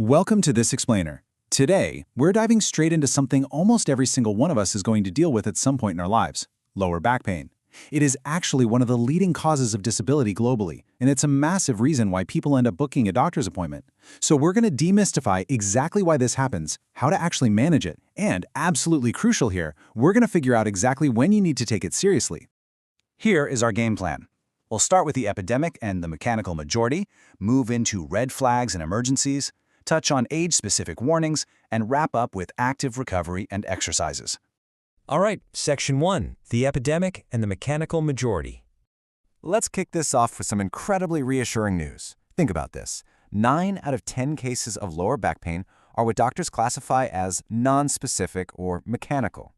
Welcome to This Explainer. Today, we're diving straight into something almost every single one of us is going to deal with at some point in our lives: lower back pain. It is actually one of the leading causes of disability globally, and it's a massive reason why people end up booking a doctor's appointment. So we're going to demystify exactly why this happens, how to actually manage it, and absolutely crucial here, we're going to figure out exactly when you need to take it seriously. Here is our game plan. We'll start with the epidemic and the mechanical majority, move into red flags and emergencies, touch on age-specific warnings, and wrap up with active recovery and exercises. All right, Section 1, the epidemic and the mechanical majority. Let's kick this off with some incredibly reassuring news. Think about this. 9 out of 10 cases of lower back pain are what doctors classify as non-specific or mechanical.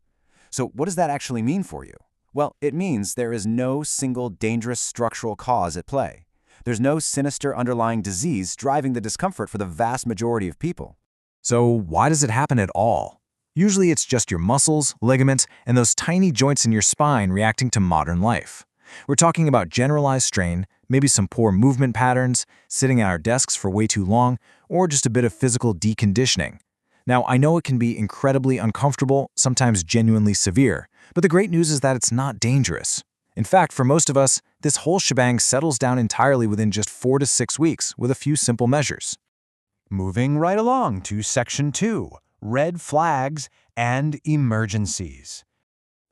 So what does that actually mean for you? Well, it means there is no single dangerous structural cause at play. There's no sinister underlying disease driving the discomfort for the vast majority of people. So why does it happen at all? Usually it's just your muscles, ligaments, and those tiny joints in your spine reacting to modern life. We're talking about generalized strain, maybe some poor movement patterns, sitting at our desks for way too long, or just a bit of physical deconditioning. Now, I know it can be incredibly uncomfortable, sometimes genuinely severe, but the great news is that it's not dangerous. In fact, for most of us, this whole shebang settles down entirely within just 4 to 6 weeks with a few simple measures. Moving right along to Section 2, red flags and emergencies.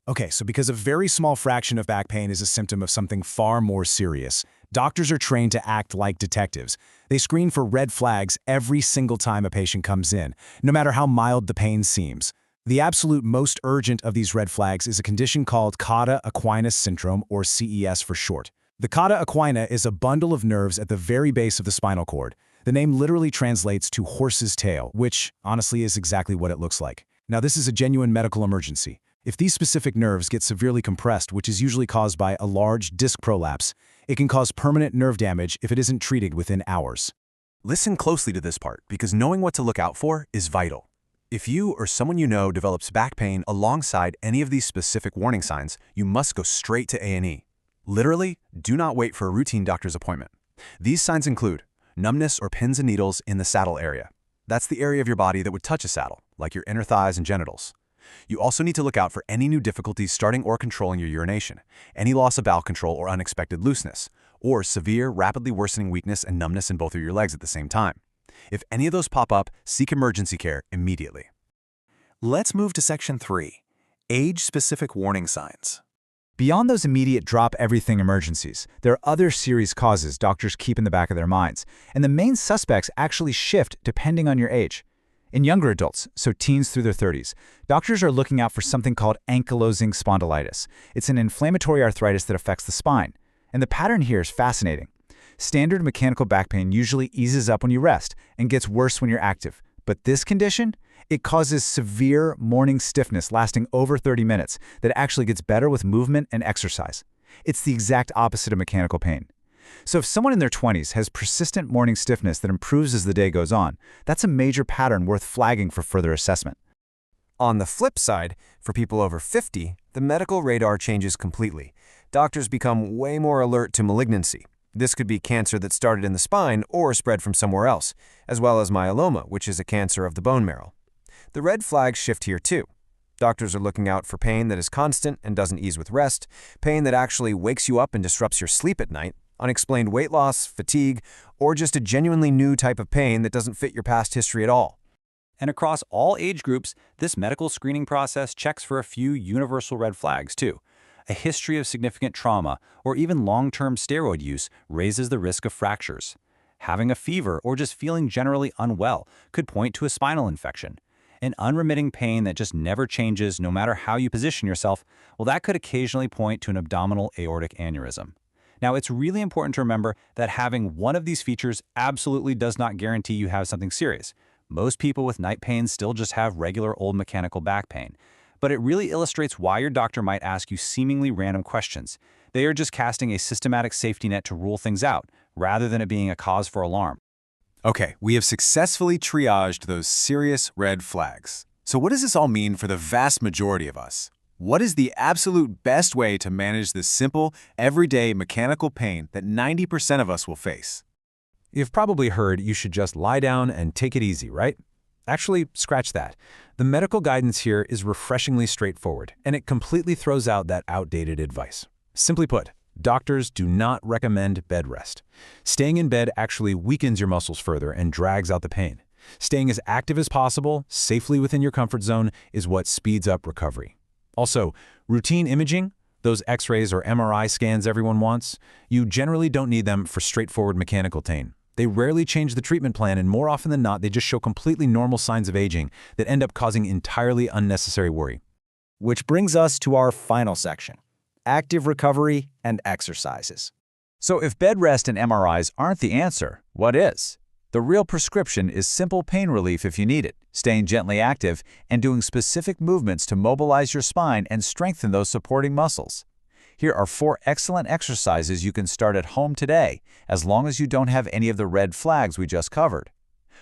Okay, so because a very small fraction of back pain is a symptom of something far more serious, doctors are trained to act like detectives. They screen for red flags every single time a patient comes in, no matter how mild the pain seems. The absolute most urgent of these red flags is a condition called Cauda-Equina syndrome, or CES for short. The Cauda-Equina is a bundle of nerves at the very base of the spinal cord. The name literally translates to horse's tail, which, honestly, is exactly what it looks like. Now, this is a genuine medical emergency. If these specific nerves get severely compressed, which is usually caused by a large disc prolapse, it can cause permanent nerve damage if it isn't treated within hours. Listen closely to this part, because knowing what to look out for is vital. If you or someone you know develops back pain alongside any of these specific warning signs, you must go straight to A&E. Literally, do not wait for a routine doctor's appointment. These signs include numbness or pins and needles in the saddle area. That's the area of your body that would touch a saddle, like your inner thighs and genitals. You also need to look out for any new difficulties starting or controlling your urination, any loss of bowel control or unexpected looseness, or severe, rapidly worsening weakness and numbness in both of your legs at the same time. If any of those pop up, seek emergency care immediately. Let's move to Section 3, age-specific warning signs. Beyond those immediate drop-everything emergencies, there are other serious causes doctors keep in the back of their minds, and the main suspects actually shift depending on your age. In younger adults, so teens through their 30s, doctors are looking out for something called ankylosing spondylitis. It's an inflammatory arthritis that affects the spine, and the pattern here is fascinating. Standard mechanical back pain usually eases up when you rest and gets worse when you're active. But this condition, it causes severe morning stiffness lasting over 30 minutes that actually gets better with movement and exercise. It's the exact opposite of mechanical pain. So if someone in their 20s has persistent morning stiffness that improves as the day goes on, that's a major pattern worth flagging for further assessment. On the flip side, for people over 50, the medical radar changes completely. Doctors become way more alert to malignancy. This could be cancer that started in the spine or spread from somewhere else, as well as myeloma, which is a cancer of the bone marrow. The red flags shift here too. Doctors are looking out for pain that is constant and doesn't ease with rest, pain that actually wakes you up and disrupts your sleep at night, unexplained weight loss, fatigue, or just a genuinely new type of pain that doesn't fit your past history at all. And across all age groups, this medical screening process checks for a few universal red flags too. A history of significant trauma or even long-term steroid use raises the risk of fractures. Having a fever or just feeling generally unwell could point to a spinal infection. An unremitting pain that just never changes no matter how you position yourself, well, that could occasionally point to an abdominal aortic aneurysm. Now, it's really important to remember that having one of these features absolutely does not guarantee you have something serious. Most people with night pain still just have regular old mechanical back pain. But it really illustrates why your doctor might ask you seemingly random questions. They are just casting a systematic safety net to rule things out, rather than it being a cause for alarm. Okay, we have successfully triaged those serious red flags. So what does this all mean for the vast majority of us? What is the absolute best way to manage this simple, everyday mechanical pain that 90% of us will face? You've probably heard you should just lie down and take it easy, right? Actually, scratch that. The medical guidance here is refreshingly straightforward, and it completely throws out that outdated advice. Simply put, doctors do not recommend bed rest. Staying in bed actually weakens your muscles further and drags out the pain. Staying as active as possible, safely within your comfort zone, is what speeds up recovery. Also, routine imaging, those X-rays or MRI scans everyone wants, you generally don't need them for straightforward mechanical pain. They rarely change the treatment plan, and more often than not, they just show completely normal signs of aging that end up causing entirely unnecessary worry. Which brings us to our final section: active recovery and exercises. So if bed rest and MRIs aren't the answer, what is? The real prescription is simple pain relief if you need it, staying gently active, and doing specific movements to mobilize your spine and strengthen those supporting muscles. Here are 4 excellent exercises you can start at home today, as long as you don't have any of the red flags we just covered.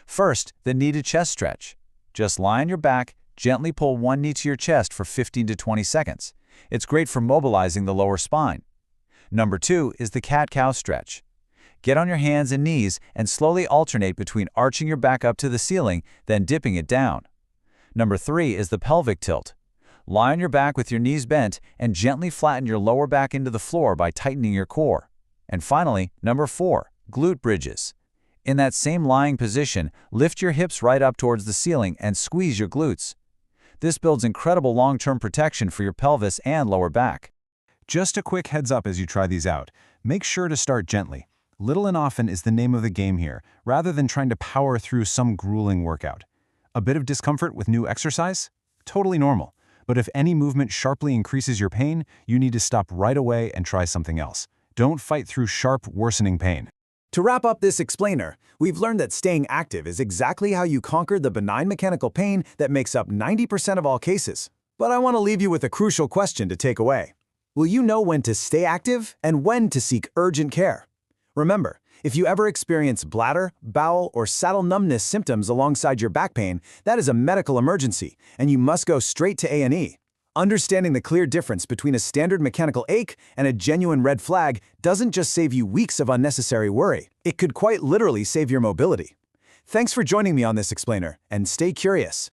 First, the knee to chest stretch. Just lie on your back, gently pull one knee to your chest for 15 to 20 seconds. It's great for mobilizing the lower spine. Number 2 is the cat-cow stretch. Get on your hands and knees and slowly alternate between arching your back up to the ceiling, then dipping it down. Number 3 is the pelvic tilt. Lie on your back with your knees bent and gently flatten your lower back into the floor by tightening your core. And finally, number 4, glute bridges. In that same lying position, lift your hips right up towards the ceiling and squeeze your glutes. This builds incredible long-term protection for your pelvis and lower back. Just a quick heads up as you try these out. Make sure to start gently. Little and often is the name of the game here, rather than trying to power through some grueling workout. A bit of discomfort with new exercise? Totally normal. But if any movement sharply increases your pain, you need to stop right away and try something else. Don't fight through sharp, worsening pain. To wrap up this explainer, we've learned that staying active is exactly how you conquer the benign mechanical pain that makes up 90% of all cases. But I want to leave you with a crucial question to take away. Will you know when to stay active and when to seek urgent care? Remember, if you ever experience bladder, bowel, or saddle numbness symptoms alongside your back pain, that is a medical emergency, and you must go straight to A&E. Understanding the clear difference between a standard mechanical ache and a genuine red flag doesn't just save you weeks of unnecessary worry. It could quite literally save your mobility. Thanks for joining me on this explainer, and stay curious.